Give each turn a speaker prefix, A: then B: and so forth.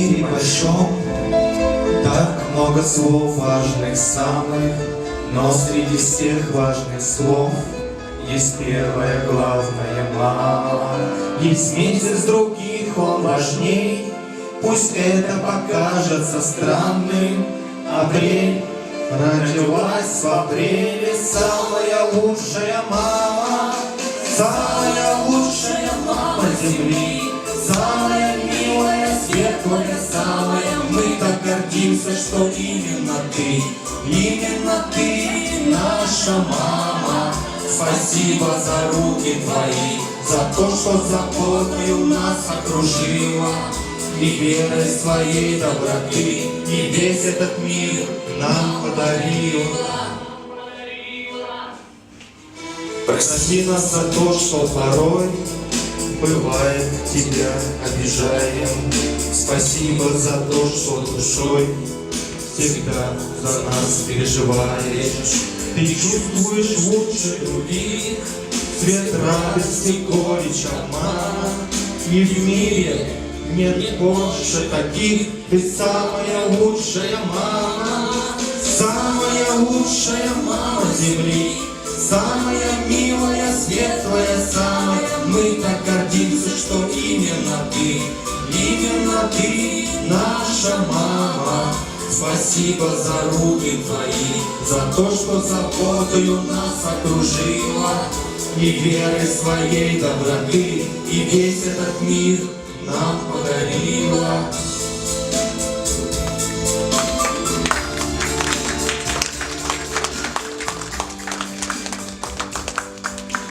A: мире большом так много слов важных самых, но среди всех важных слов есть первое главное — мама. Есть месяц других, он важней, пусть это покажется странным. Апрель, родилась в апреле самая лучшая мама, самая лучшая мама земли, самая милая, светлая, самая. Мы так гордимся, что именно ты наша мама. Спасибо за руки твои, за то, что заботою нас окружила, и верой своей доброты, и весь этот мир нам подарила. Прости нас за то, что порой бывает тебя обижаем. Спасибо за то, что душой всегда за нас переживаешь. Ты чувствуешь лучше других цвет радости, горечь, обмана. И в мире нет больше таких. Ты самая лучшая мама, самая лучшая мама земли, самая милая, светлая, самая. Мы так гордимся, что именно ты наша мама. Спасибо за руки твои, за то, что заботою нас окружила, и верой своей доброты, и весь этот мир нам подарила.